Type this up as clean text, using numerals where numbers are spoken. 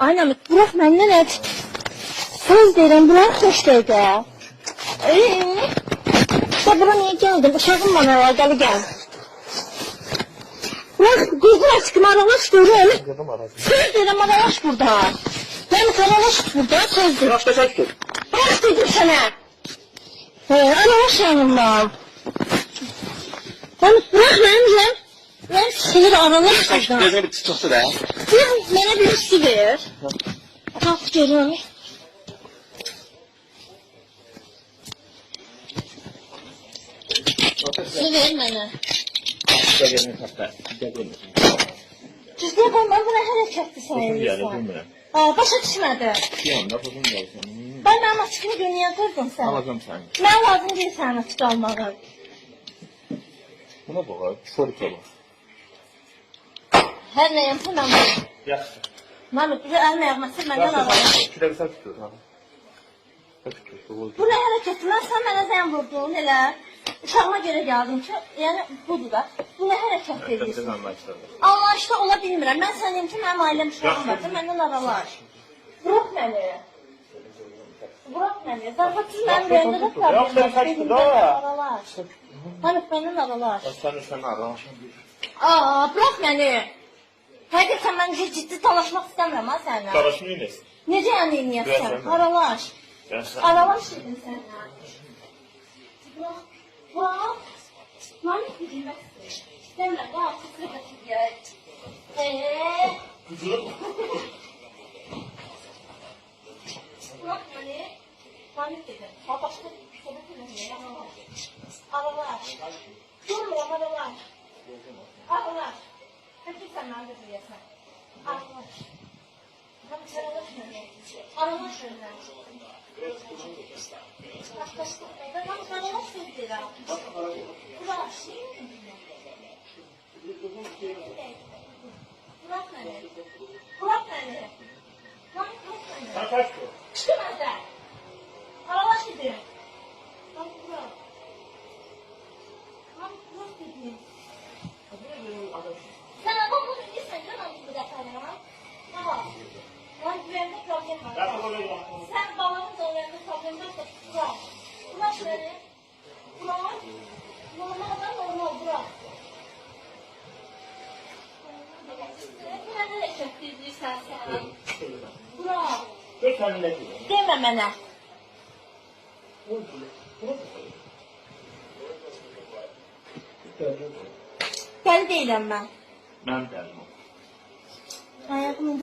Ay Namik, bırak məndən et. Söz deyirəm, bırak 5 dəqiqə. Ya bura niyə gəldin? Uşağım bana əlaqəli gəl. Bırak, gözün açıqım, aralaş görüm. Söz deyirəm, aralaş burada. Namik, aralaş burada, söz deyirəm. Bırak da çəkdir. Bırak dedim sənə. Aralaş yanımdan. Namik, bırak mənimlə. Mən sinir aralaş burada. Gözünə bir çıxdı da. Mənə bir su ver. Qalx görüm. Su ver mənə. Cüzdiyə qoymalı, bu nə hərəkətdir sayılırsan? Başa düşmədi. Ben mənim açıqını görüyə qırdın sən. Alacam səni. Mən lazım deyil sənin açıq almağın. Buna bax, soruca bax. Hər nə yapsa mən bunu. Yaxşı. Namik, bu əlini ayaqması məndən alalım. Kiləqsə tutur, ha. Bu nə hərəkətdir? Mən sən mənə zən vurdun, elə. Uşağıma görə gəldim ki, yəni budur da. Bu nə hərəkət edirsin? Anlaşda ola bilmirəm. Mən sən deyim ki, mənim ailəm uşağım var da, məndən aralaş. Bırak məni. Bırak məni. Zarfatsız mənim rəyində də problem var. Aralaş. Namik, məndən aralaş. Sən aralaşın. Bırak məni. Həqiqətən mən ciddi dalaşmaq istəmirəm ha sənlə. Dalaşmayı nesin? Necə yəni eləyəsən? Aralaş. Aralaş dedim sənlə. Bak. Namik bilmək istəmirəm. Bax, kısır qaçıb gəl. Bırak məni. Namik dedim. Başqa səbət eləməyəm. Aralaş. Durmuram, aralaş. Aralaş. Peki sen nerede duruyorsun? Aralaş. Namik aralaş məni. Aralaş məni. Ben namik aralaş deyirəm. Bırak. Bırak məni. Bırak məni. Namik bırak məni. Çıkın evden. Aralaş dedim. Namik bırak. Namik bırak dedim. Sen adamla bilirsen de namik bu defa ya. Tamam. Ben güvende problem var. Sen babanın zorlarında problem varsa bırak. Bırak beni. Bırak. Normalden normal bırak. Nerede çektirdiysen sen? Bırak. Deme bana. Gel değilim ben. Mən dəlim. Ayağımı